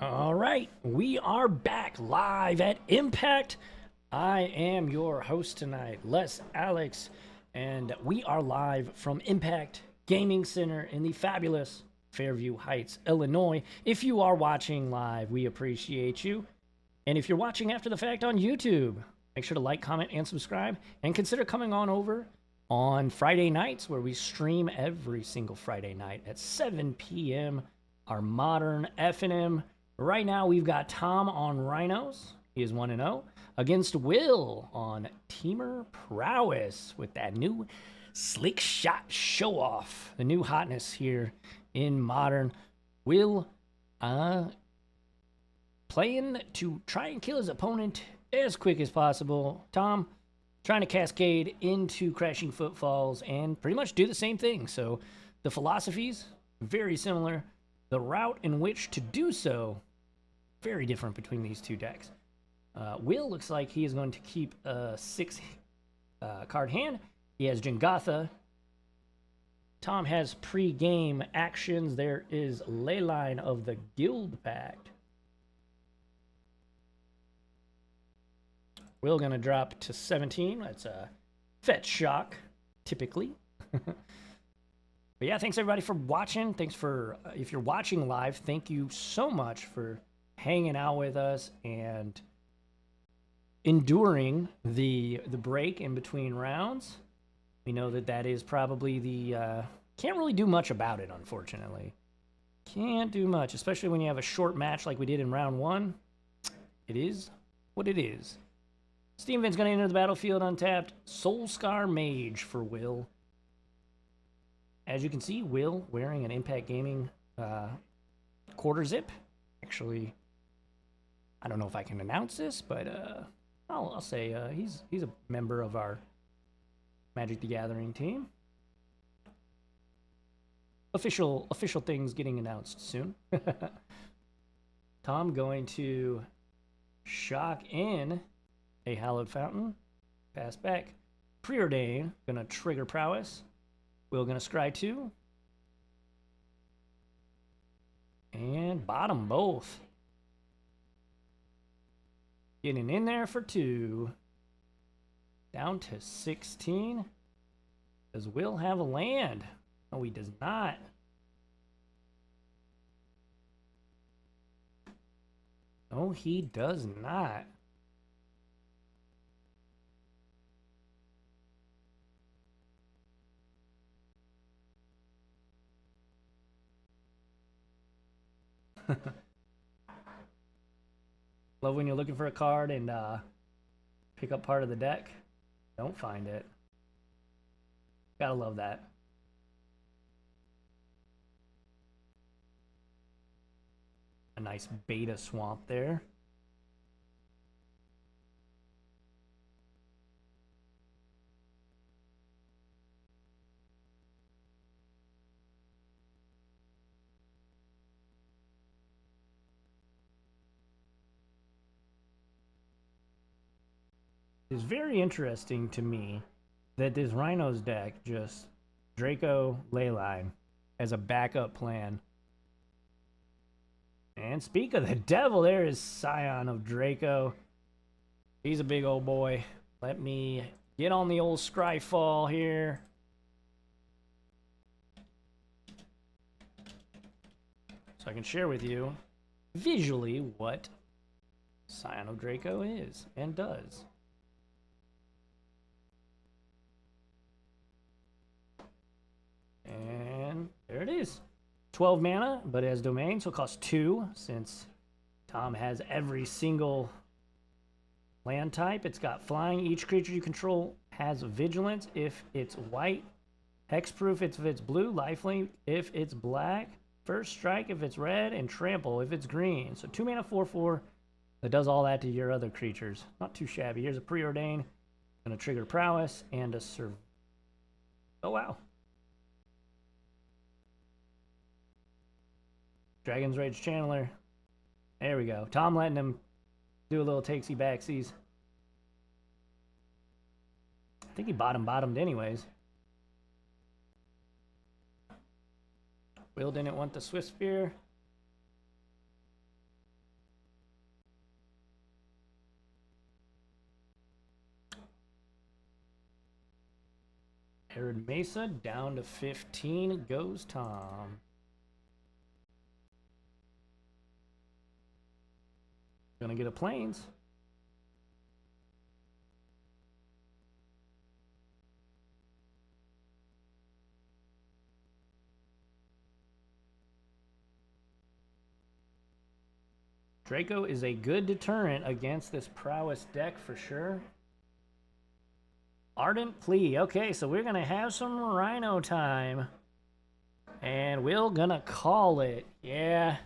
All right, we are back live at Impact. I am your host tonight, Les Alex, and we are live from Impact Gaming Center in the fabulous Fairview Heights, Illinois. If you are watching live, we appreciate you. And if you're watching after the fact on YouTube, make sure to like, comment, and subscribe, and consider coming on over on Friday nights where we stream every single Friday night at 7 p.m. our modern FNM. Right now, we've got Tom on Rhinos. He is 1-0 against Will on Temur Prowess with that new slick shot show off. The new hotness here in modern. Will playing to try and kill his opponent as quick as possible. Tom trying to cascade into crashing footfalls and pretty much do the same thing. So the philosophies very similar. The route in which to do so very different between these two decks. Will looks like he is going to keep a 6 card hand. He has Jengatha. Tom has pre-game actions. There is Leyline of the Guild Pact. Will gonna drop to 17. That's a fetch shock, typically. But yeah, thanks everybody for watching. Thanks for, if you're watching live, thank you so much for hanging out with us and enduring the break in between rounds. We know that is probably the, can't really do much about it, unfortunately. Can't do much, especially when you have a short match like we did in round 1. It is what it is. Steam Vent's going to enter the battlefield untapped. Soulscar Mage for Will. As you can see, Will wearing an Impact Gaming quarter zip. Actually, I don't know if I can announce this, but I'll say he's a member of our Magic the Gathering team. Official things getting announced soon. Tom going to shock in a Hallowed Fountain. Pass back. Preordain. Gonna trigger Prowess. Will gonna scry 2. And bottom both. Getting in there for 2. Down to 16. Does Will have a land? No, he does not. No, he does not. Love when you're looking for a card and pick up part of the deck. Don't find it. Gotta love that. A nice beta swamp there. It's very interesting to me that this Rhinos deck just Draco Leyline as a backup plan. And speak of the devil, there is Scion of Draco. He's a big old boy. Let me get on the old Scryfall here. So I can share with you visually what Scion of Draco is and does. And there it is. 12 mana, but it has domain, so it costs 2 since Tom has every single land type. It's got flying. Each creature you control has vigilance if it's white, hexproof if it's blue, lifelink if it's black, first strike if it's red, and trample if it's green. So 2 mana 4/4 that does all that to your other creatures. Not too shabby. Here's a Preordain. Gonna trigger Prowess and a oh wow. Dragon's Rage Channeler. There we go. Tom letting him do a little takesy backsies. I think he bottomed anyways. Will didn't want the Swift Spear. Mesa down to 15 goes Tom. Gonna get a Plains. Draco is a good deterrent against this Prowess deck for sure. Ardent Plea. Okay, so we're gonna have some Rhino time. And we're gonna call it. Yeah.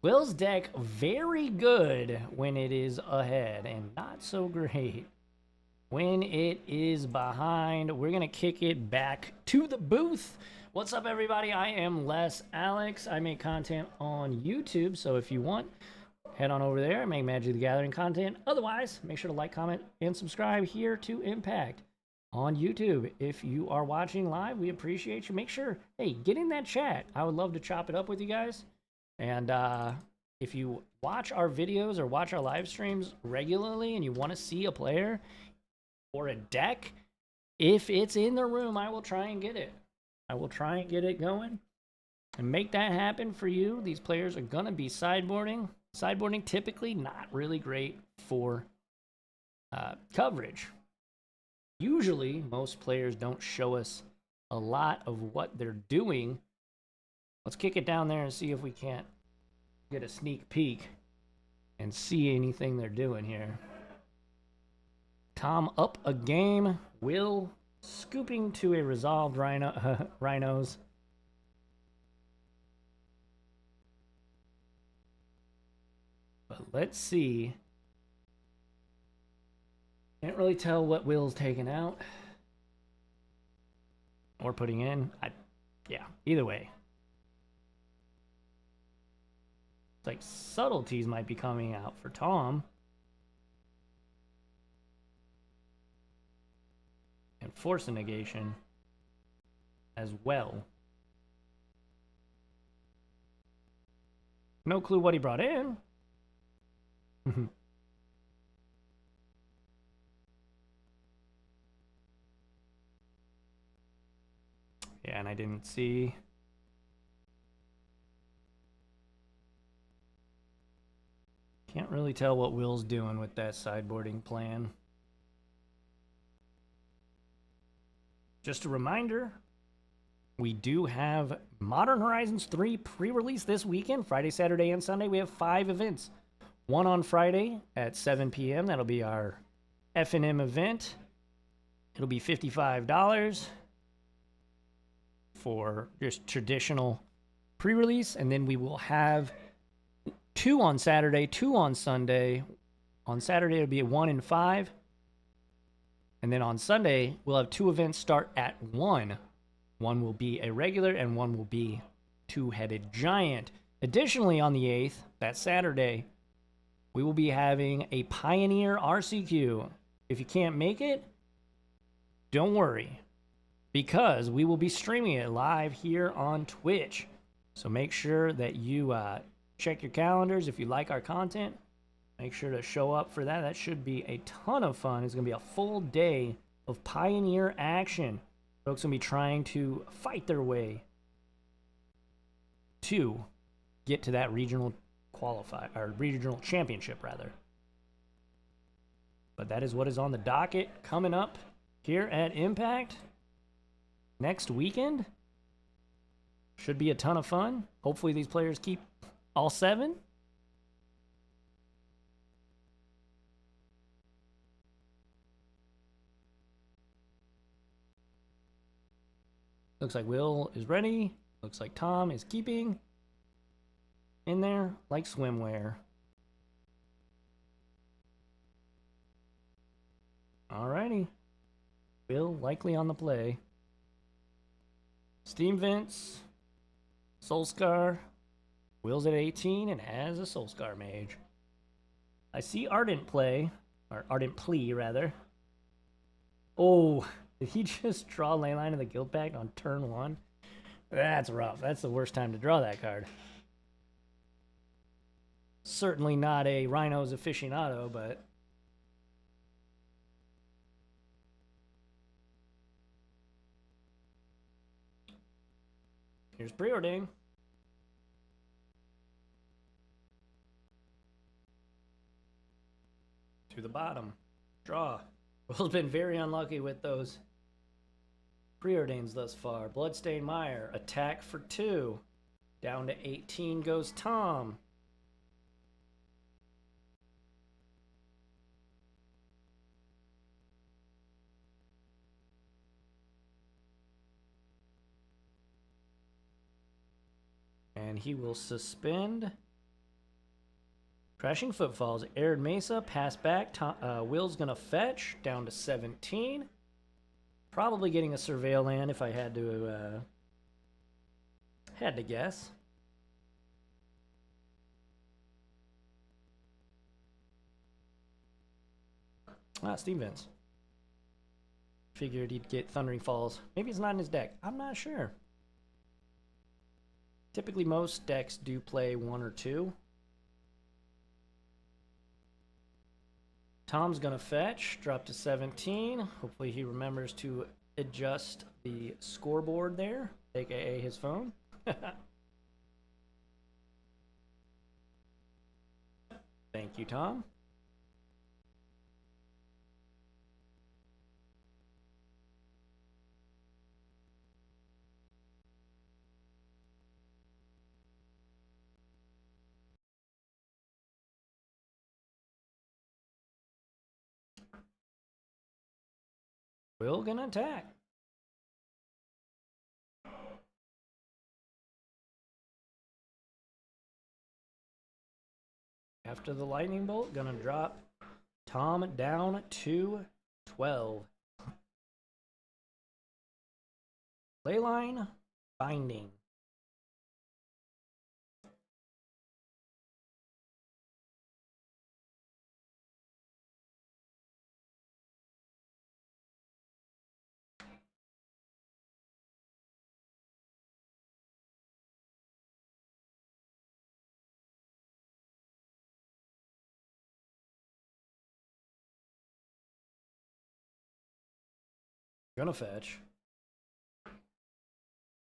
Will's deck very good when it is ahead and not so great when it is behind. We're gonna kick it back to the booth. What's up, everybody? I am Les Alex. I make content on YouTube, so if you want, head on over there and make Magic the Gathering content. Otherwise, make sure to like, comment, and subscribe here to Impact on YouTube. If you are watching live, we appreciate you. Make sure, hey, get in that chat. I would love to chop it up with you guys. And if you watch our videos or watch our live streams regularly and you want to see a player or a deck, if it's in the room, I will try and get it. I will try and get it going and make that happen for you. These players are going to be sideboarding. Sideboarding typically not really great for coverage. Usually, most players don't show us a lot of what they're doing. Let's kick it down there and see if we can't get a sneak peek and see anything they're doing here. Tom up a game. Will scooping to a resolved Rhinos. But let's see. Can't really tell what Will's taking out or putting in. Yeah, either way. It's like subtleties might be coming out for Tom. And force a negation as well. No clue what he brought in. Yeah, and I didn't see. Can't really tell what Will's doing with that sideboarding plan. Just a reminder, we do have Modern Horizons 3 pre-release this weekend, Friday, Saturday, and Sunday. We have 5 events. One on Friday at 7 p.m. That'll be our FNM event. It'll be $55 for just traditional pre-release, and then we will have 2 on Saturday, 2 on Sunday. On Saturday, it'll be at 1 and 5. And then on Sunday, we'll have 2 events start at 1. One will be a regular, and one will be two-headed giant. Additionally, on the 8th, that Saturday, we will be having a Pioneer RCQ. If you can't make it, don't worry, because we will be streaming it live here on Twitch. So make sure that you check your calendars. If you like our content, make sure to show up for that. That should be a ton of fun. It's going to be a full day of Pioneer action. Folks will be trying to fight their way to get to that regional or regional championship, rather. But that is what is on the docket coming up here at Impact next weekend. Should be a ton of fun. Hopefully these players keep all 7. Looks like Will is ready. Looks like Tom is keeping in there like swimwear. Alrighty. Will likely on the play. Steam Vents. Soulscar. Will's at 18 and has a Soulscar Mage. I see Ardent play, or Ardent Plea, rather. Oh, did he just draw Leyline of the Guild Pact on turn 1? That's rough. That's the worst time to draw that card. Certainly not a Rhinos aficionado, but... Here's Preordain. To the bottom. Draw. Will's been very unlucky with those Preordains thus far. Bloodstained Mire. Attack for 2. Down to 18 goes Tom. And he will suspend. Crashing Footfalls. Arid Mesa. Pass back. Will's going to fetch. Down to 17. Probably getting a Surveil land if I had to guess. Steve Vince. Figured he'd get Thundering Falls. Maybe it's not in his deck. I'm not sure. Typically, most decks do play 1 or 2. Tom's going to fetch. Drop to 17. Hopefully he remembers to adjust the scoreboard there, aka his phone. Thank you, Tom. Will gonna attack. After the lightning bolt, gonna drop Tom down to 12. Leyline Binding. Gonna fetch.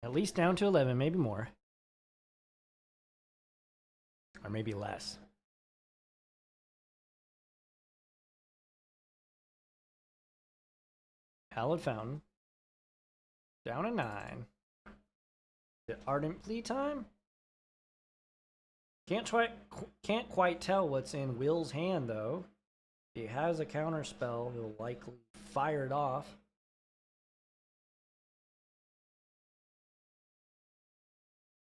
At least down to 11, maybe more. Or maybe less. Hallowed Fountain. Down to 9. The Ardent Plea time? Can't quite tell what's in Will's hand, though. He has a counter spell. He'll likely fire it off.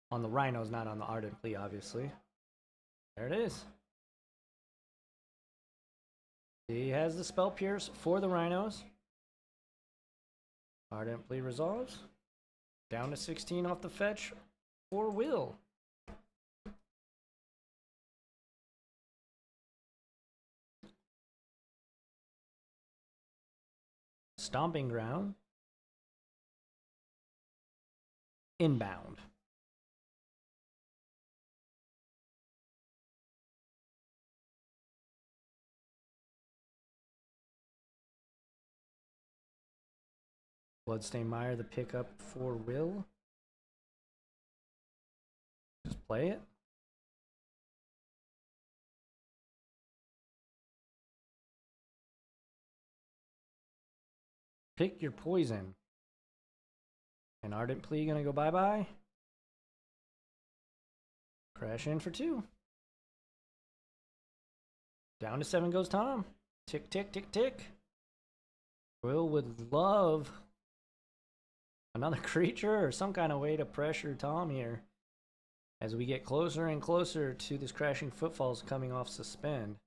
On the Rhinos, not on the Ardent Plea, obviously. There it is. He has the Spell Pierce for the Rhinos. Ardent Plea resolves. Down to 16 off the fetch for Will. Stomping Ground. Inbound. Bloodstained Mire, the pickup for Will. Just play it. Pick your poison. And Ardent Plea gonna go bye-bye. Crash in for 2. Down to 7 goes Tom. Tick, tick, tick, tick. Will would love another creature or some kind of way to pressure Tom here. As we get closer and closer to this Crashing Footfalls coming off suspend.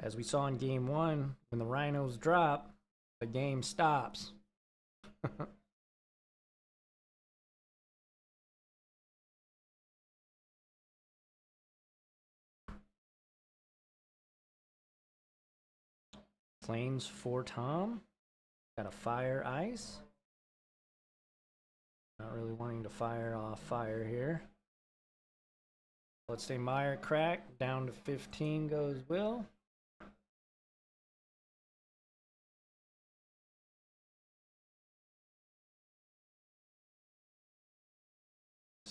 As we saw in game 1, when the Rhinos drop, the game stops. Planes for Tom. Got a Fire Ice. Not really wanting to fire off fire here. Bloodstained Mire crack. Down to 15 goes Will.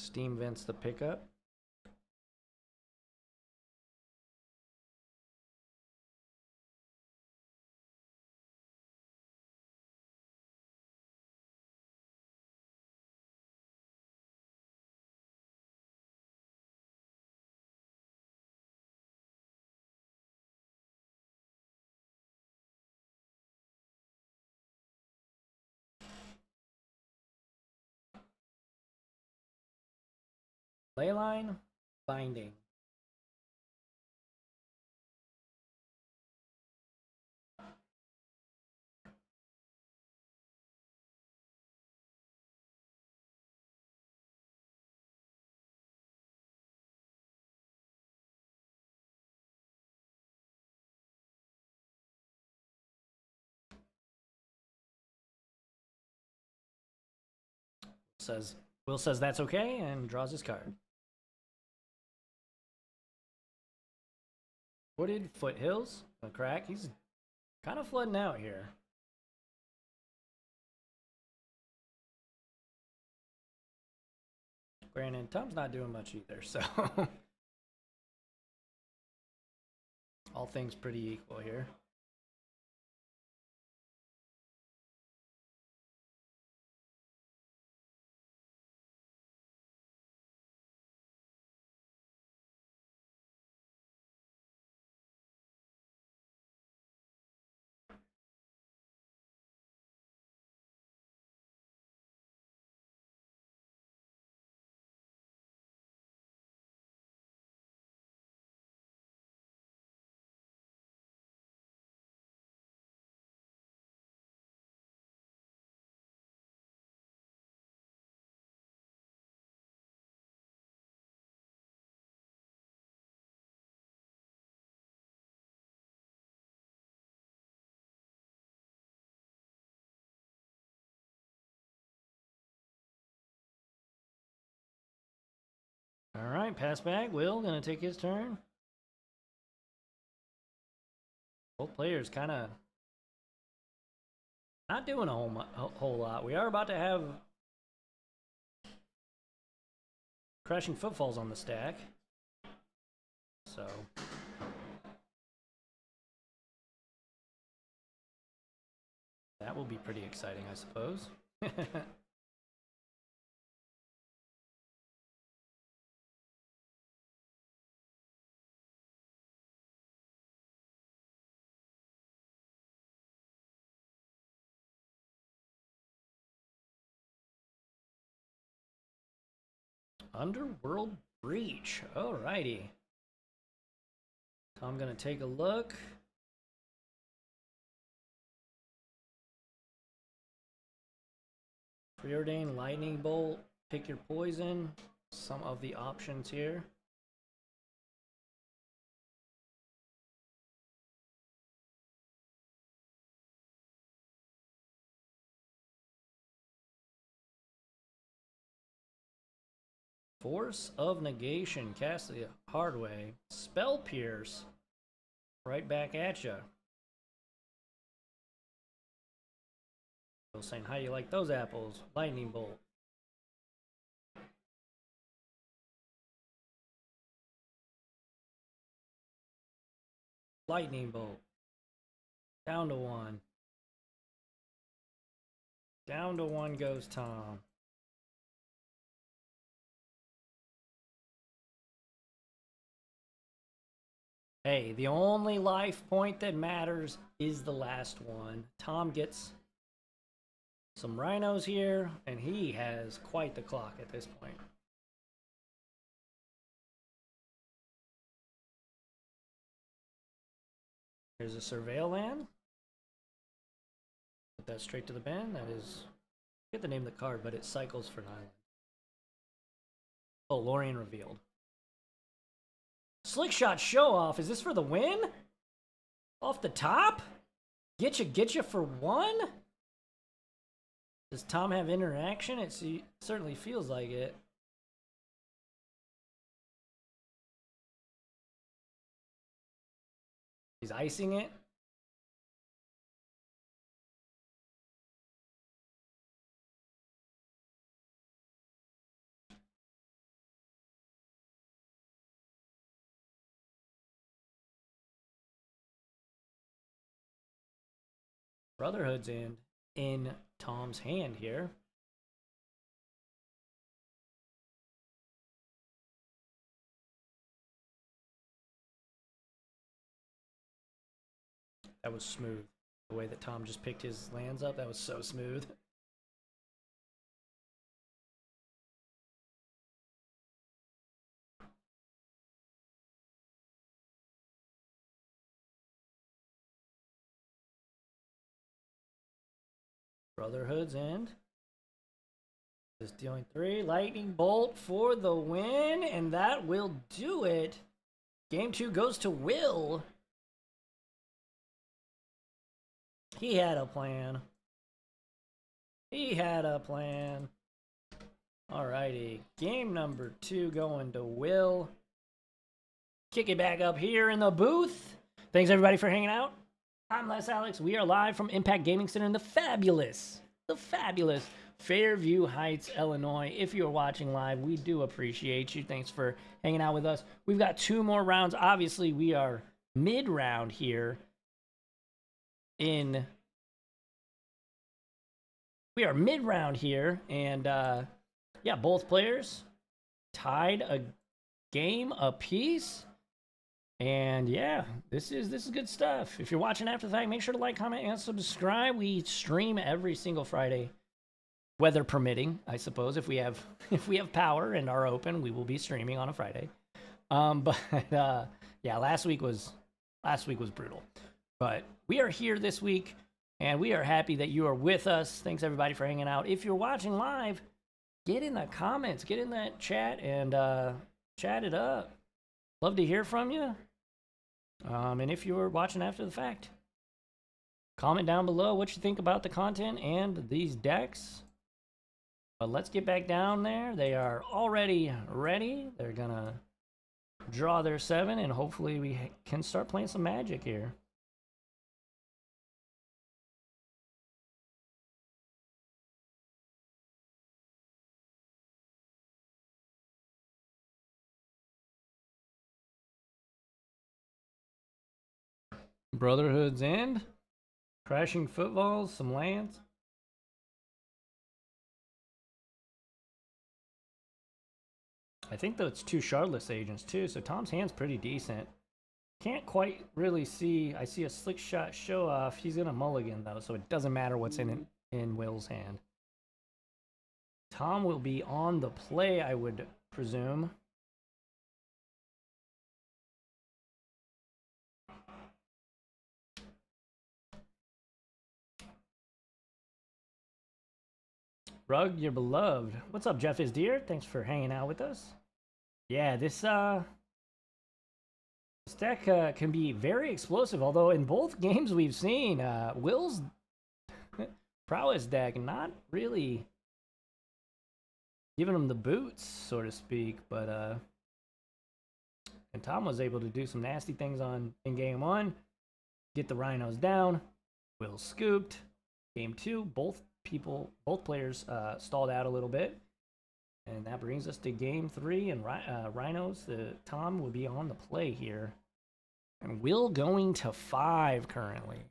Steam vents the pickup. Leyline binding. Will says that's okay and draws his card. Wooded foothills, a crack. He's kind of flooding out here. Granted, Tom's not doing much either, so all things pretty equal here. All right, pass back. Will gonna take his turn. Both players kind of not doing a whole lot. We are about to have crashing footfalls on the stack, so that will be pretty exciting, I suppose. Underworld Breach. Alrighty. So I'm gonna take a look. Preordained Lightning Bolt. Pick your poison. Some of the options here. Force of Negation, cast the hard way. Spell Pierce, right back at ya. Saying, how you like those apples? Lightning Bolt. Lightning Bolt. Down to one. Down to one goes Tom. Hey, the only life point that matters is the last one. Tom gets some Rhinos here, and he has quite the clock at this point. Here's a Surveil land. Put that straight to the bin. That is, I forget the name of the card, but it cycles for an island. Oh, Lorien Revealed. Slick Shot Show Off. Is this for the win? Off the top? Get you for one? Does Tom have interaction? It certainly feels like it. He's icing it. Brotherhood's in Tom's hand here. That was smooth. The way that Tom just picked his lands up, that was so smooth. Brotherhood's end. Just dealing 3. Lightning Bolt for the win, and that will do it. Game 2 goes to Will. He had a plan. He had a plan. Alrighty. Game number 2 going to Will. Kick it back up here in the booth. Thanks everybody for hanging out. I'm Les Alex. We are live from Impact Gaming Center in the fabulous Fairview Heights, Illinois. If you're watching live, we do appreciate you. Thanks for hanging out with us. We've got 2 more rounds. Obviously, we are mid-round here and yeah, both players tied a game apiece. And yeah, this is good stuff. If you're watching after the fact, make sure to like, comment, and subscribe. We stream every single Friday, weather permitting, I suppose. If we have power and are open, we will be streaming on a Friday. Yeah, last week was brutal. But we are here this week, and we are happy that you are with us. Thanks everybody for hanging out. If you're watching live, get in the comments, get in that chat, and chat it up. Love to hear from you. And if you're watching after the fact, comment down below what you think about the content and these decks. But let's get back down there. They are already ready. They're gonna draw their 7, and hopefully we can start playing some Magic here. Brotherhood's End, Crashing Footballs, some lands. I think though it's 2 Shardless Agents too, so Tom's hand's pretty decent. Can't quite really see. I see a Slick Shot Show Off. He's gonna mulligan though, so it doesn't matter what's in Will's hand. Tom will be on the play, I would presume. Rug, you're beloved. What's up, Jeff is dear? Thanks for hanging out with us. Yeah, this deck can be very explosive, although in both games we've seen Will's Prowess deck not really giving him the boots, so to speak, but and Tom was able to do some nasty things in game 1, get the Rhinos down. Will scooped. Game 2, both players stalled out a little bit, and that brings us to game 3. And Rhinos, Tom will be on the play here, and Will going to 5 currently.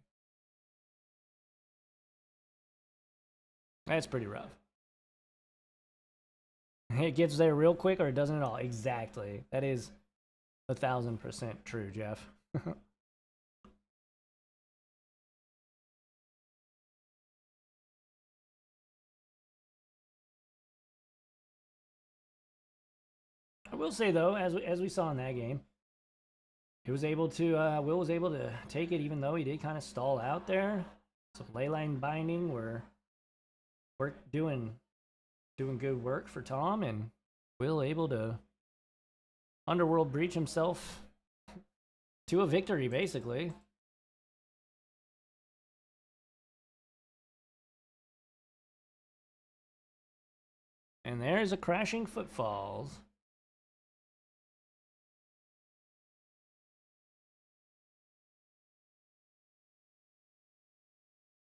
That's pretty rough. It gets there real quick, or it doesn't at all. Exactly. That is 1000% true, Jeff. I will say though, as we saw in that game, he was able to Will was able to take it, even though he did kind of stall out there. Some leyline binding were doing good work for Tom, and Will able to Underworld breach himself to a victory, basically. And there's a Crashing Footfalls.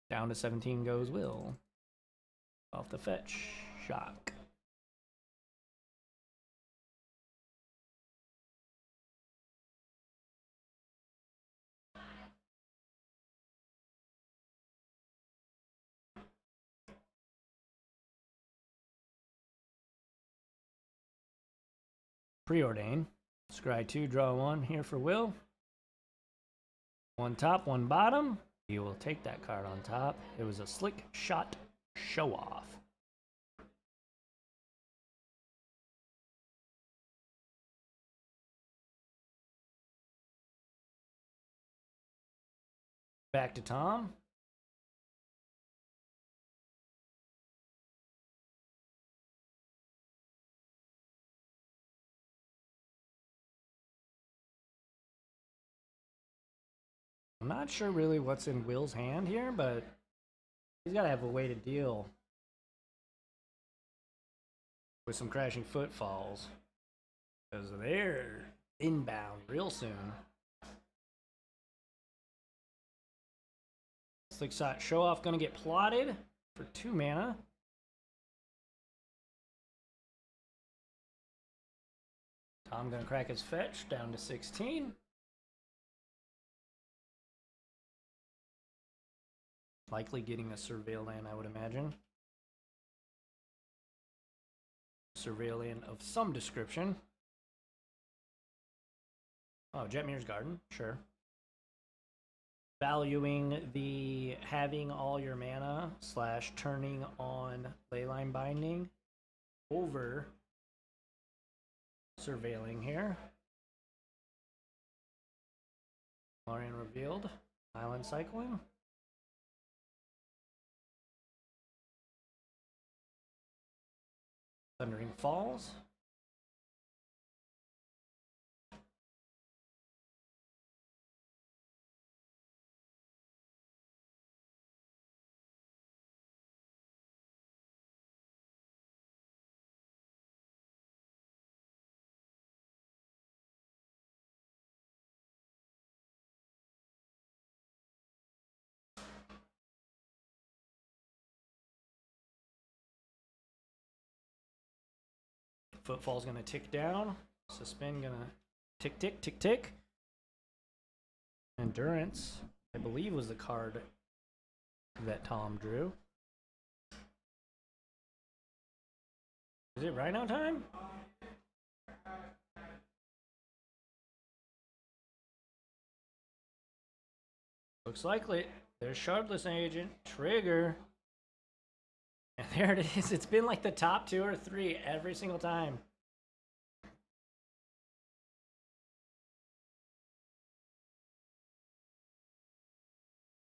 Down to 17 goes Will. Off the fetch. Shock. Preordain. Scry 2, draw 1 here for Will. One top, one bottom. You will take that card on top. It was a Slick Shot Show Off. Back to Tom. I'm not sure really what's in Will's hand here, but he's got to have a way to deal with some crashing footfalls, because they're inbound real soon. Slick Shot Show Off going to get plotted for 2 mana. Tom going to crack his fetch down to 16. Likely getting a Surveil land, I would imagine. Surveil land of some description. Oh, Jetmir's Garden, sure. Valuing the having all your mana / turning on Leyline Binding over surveilling here. Lorien Revealed, Island Cycling. Thundering Falls. Footfall's gonna tick down. Suspend gonna tick, tick, tick, tick. Endurance, I believe, was the card that Tom drew. Is it Rhino time? Looks likely. There's Shardless Agent, Trigger. And there it is. It's been like the top 2 or 3 every single time.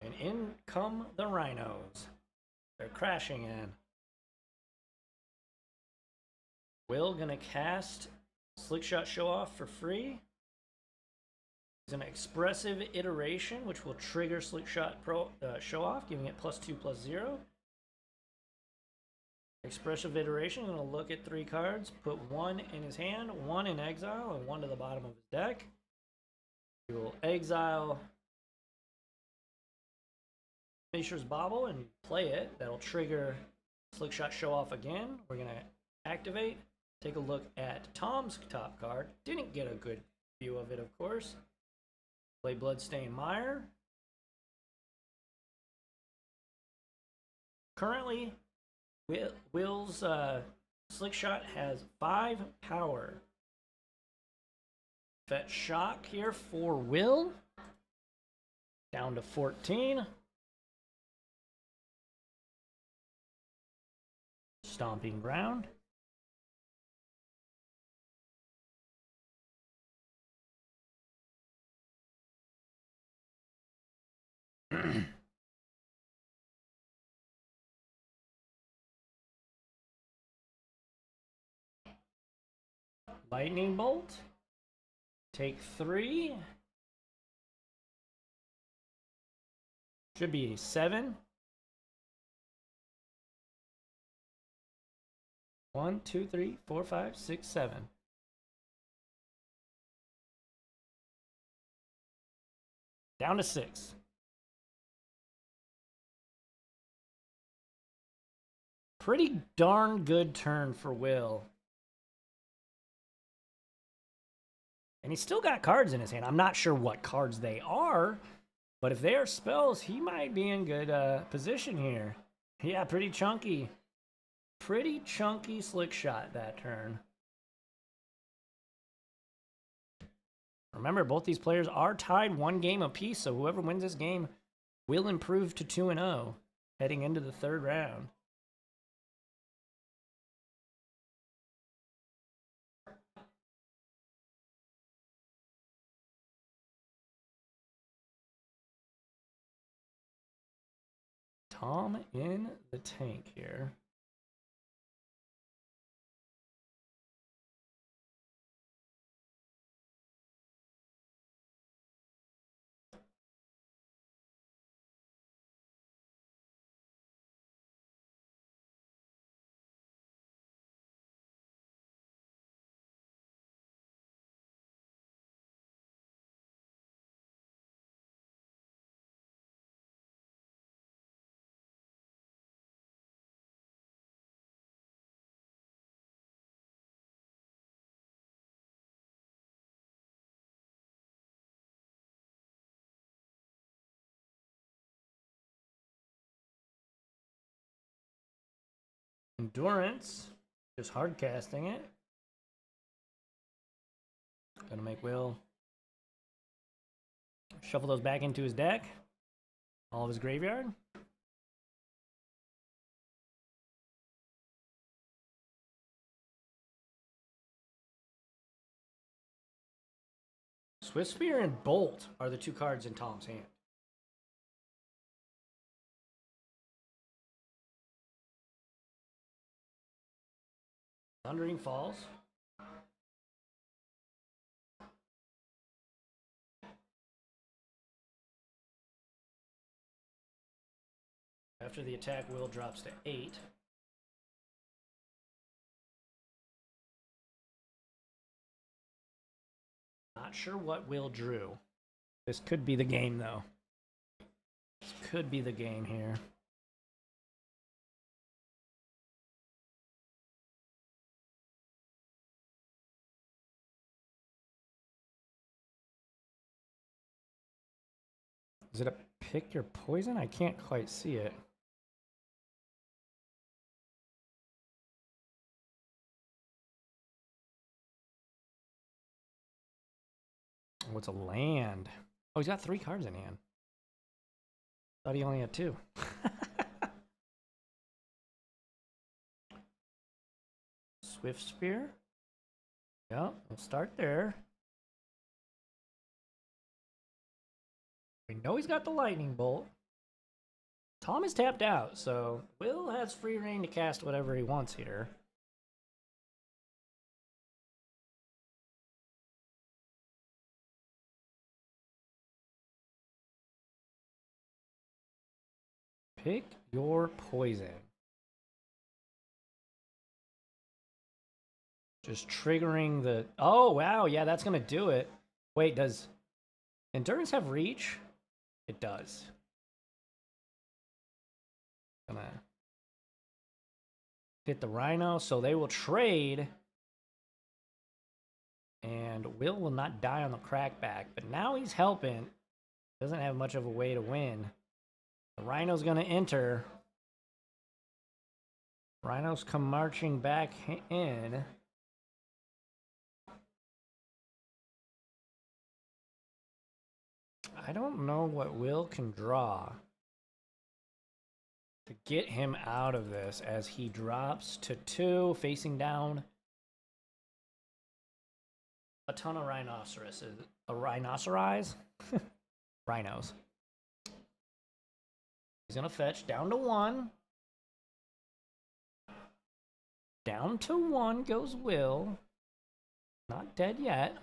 And in come the Rhinos. They're crashing in. Will gonna cast Slick Shot Show Off for free. It's an expressive iteration, which will trigger Slick Shot Show Off, giving it +2/+0. Expressive iteration, gonna look at 3 cards, put 1 in his hand, 1 in exile, and 1 to the bottom of his deck. He will exile Mishra's Bauble and play it. That'll trigger Slick Shot Show Off again. We're gonna activate. Take a look at Tom's top card. Didn't get a good view of it, of course. Play Bloodstained Mire. Currently, Will's Slick Shot has 5 power. Fetch Shock here for Will. Down to 14. Stomping Ground. Lightning Bolt. Take 3. Should be 7. 1, 2, 3, 4, 5, 6, 7. Down to 6. Pretty darn good turn for Will. And he's still got cards in his hand. I'm not sure what cards they are, but if they are spells, he might be in good position here. Yeah, pretty chunky. Pretty chunky Slick Shot that turn. Remember, both these players are tied 1 game apiece, so whoever wins this game will improve to 2-0 heading into the 3rd round. Tom in the tank here. Endurance, just hard casting it. Gonna make Will shuffle those back into his deck. All of his graveyard. Swift Spear and Bolt are the 2 cards in Tom's hand. Thundering Falls. After the attack, Will drops to 8. Not sure what Will drew. This could be the game, though. This could be the game here. Is it a pick your poison? I can't quite see it. What's a land? Oh, he's got 3 cards in hand. Thought he only had 2. Swift Spear. Yep, we'll start there. We know he's got the Lightning Bolt. Tom is tapped out, so Will has free reign to cast whatever he wants here. Pick your poison. Just triggering the... Oh, wow, yeah, that's going to do it. Wait, does Endurance have reach? It does. Gonna hit the Rhino, so they will trade. And Will not die on the crackback, but now he's helping. Doesn't have much of a way to win. The Rhino's gonna enter. Rhinos come marching back in. I don't know what Will can draw to get him out of this as he drops to 2, facing down a ton of rhinoceroses. A rhinocerize? Rhinos. He's gonna fetch down to 1. Down to 1 goes Will. Not dead yet.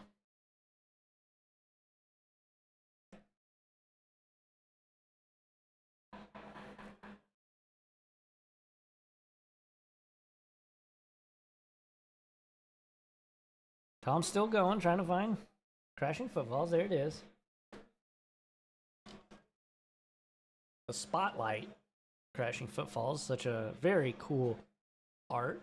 Tom's still going, trying to find Crashing Footfalls. There it is. The Spotlight Crashing Footfalls, such a very cool art.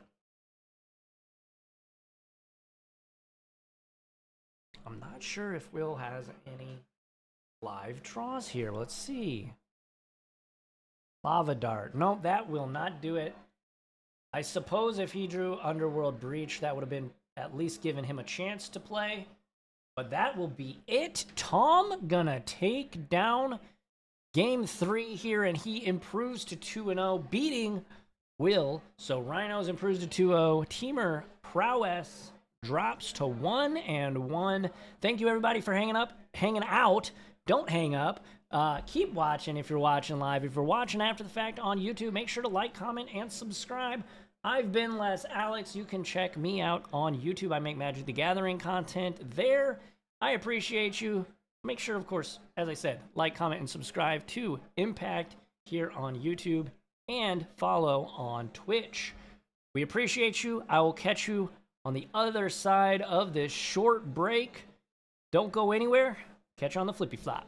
I'm not sure if Will has any live draws here. Let's see. Lava Dart. Nope, that will not do it. I suppose if he drew Underworld Breach, that would have been at least given him a chance to play. But that will be it. Tom gonna take down game 3 here, and he improves to 2-0, beating Will. So Rhinos improves to 2-0. Temur Prowess drops to 1-1. Thank you everybody for hanging out. Don't hang up. Keep watching if you're watching live. If you're watching after the fact on YouTube, make sure to like, comment, and subscribe. I've been Les Alex. You can check me out on YouTube. I make Magic the Gathering content there. I appreciate you. Make sure, of course, as I said, like, comment, and subscribe to Impact here on YouTube and follow on Twitch. We appreciate you. I will catch you on the other side of this short break. Don't go anywhere. Catch you on the flippy flop.